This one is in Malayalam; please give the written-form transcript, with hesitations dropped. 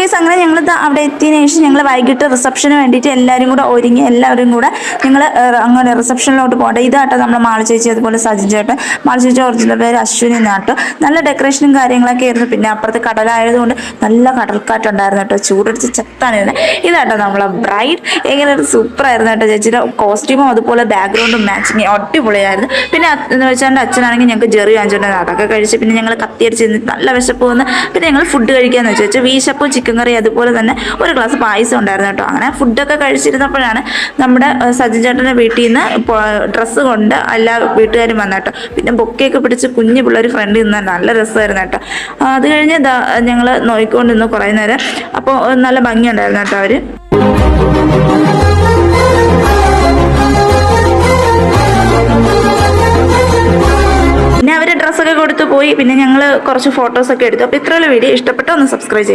ഗൈസ് അങ്ങനെ ഞങ്ങൾ അവിടെ എത്തിയതിനു ശേഷം ഞങ്ങൾ വൈകിട്ട് റിസപ്ഷന് വേണ്ടിയിട്ട് എല്ലാവരും കൂടെ ഒരുങ്ങി എല്ലാവരും കൂടെ ഞങ്ങൾ അങ്ങനെ റിസപ്ഷനിലോട്ട് പോകട്ടെ. ഇതാട്ടോ നമ്മുടെ മാള ചേച്ചി അതുപോലെ സജിൻ ചേട്ടൻ. മാള ചേച്ചി ഒറിജിനൽ പേര് അശ്വിനി എന്നാട്ടോ. നല്ല ഡെക്കറേഷനും കാര്യങ്ങളൊക്കെ ആയിരുന്നു. പിന്നെ അപ്പുറത്ത് കടലായതുകൊണ്ട് നല്ല കടൽക്കാറ്റുണ്ടായിരുന്നു കേട്ടോ. ചൂടടിച്ച് ചെത്താനായിരുന്നു. ഇതാട്ടോ നമ്മളെ ബ്രൈഡ്. എങ്ങനെ സൂപ്പറായിരുന്നു കേട്ടോ. ചേച്ചിയുടെ കോസ്റ്റ്യൂമും അതുപോലെ ബാക്ക്ഗ്രൗണ്ടും മാച്ചിങ് അടിപൊളിയായിരുന്നു. പിന്നെ എന്ന് വെച്ചാൽ അച്ഛനാണെങ്കിൽ ഞങ്ങൾക്ക് ജെറി വാങ്ങിച്ചിട്ടുണ്ടായിരുന്നു. അതൊക്കെ കഴിച്ച് പിന്നെ ഞങ്ങൾ കത്തിയടിച്ച് നല്ല വിശപ്പ് വന്ന് പിന്നെ ഞങ്ങൾ ഫുഡ് കഴിക്കാന്ന് വെച്ചാൽ വീശപ്പും ചിക്കൻ കറി അതുപോലെ തന്നെ ഒരു ഗ്ലാസ് പായസം ഉണ്ടായിരുന്നു കേട്ടോ. അങ്ങനെ ഫുഡൊക്കെ കഴിച്ചിരുന്നപ്പോഴാണ് നമ്മുടെ സജിൻ ചേട്ടൻ്റെ വീട്ടിൽ നിന്ന് ഡ്രസ്സ് കൊണ്ട് എല്ലാ വീട്ടുകാരും വന്ന കേട്ടോ. പിന്നെ ബൊക്കെയൊക്കെ പിടിച്ച് കുഞ്ഞു പിള്ളേർ ഫ്രണ്ടിൽ നിന്ന് നല്ല രസമായിരുന്നു കേട്ടോ. അത് കഴിഞ്ഞ് ഞങ്ങൾ നോക്കിക്കൊണ്ടിരുന്നു കുറേ നേരം. അപ്പോൾ നല്ല ഭംഗിയുണ്ടായിരുന്നു കേട്ടോ അവർ. പിന്നെ അവർ ഡ്രസ്സൊക്കെ കൊടുത്തു പോയി. പിന്നെ ഞങ്ങൾ കുറച്ച് ഫോട്ടോസൊക്കെ എടുത്തു. അപ്പോൾ ഇത്രയുള്ള വീഡിയോ ഇഷ്ടപ്പെട്ടോ ഒന്ന് സബ്സ്ക്രൈബ് ചെയ്യാം.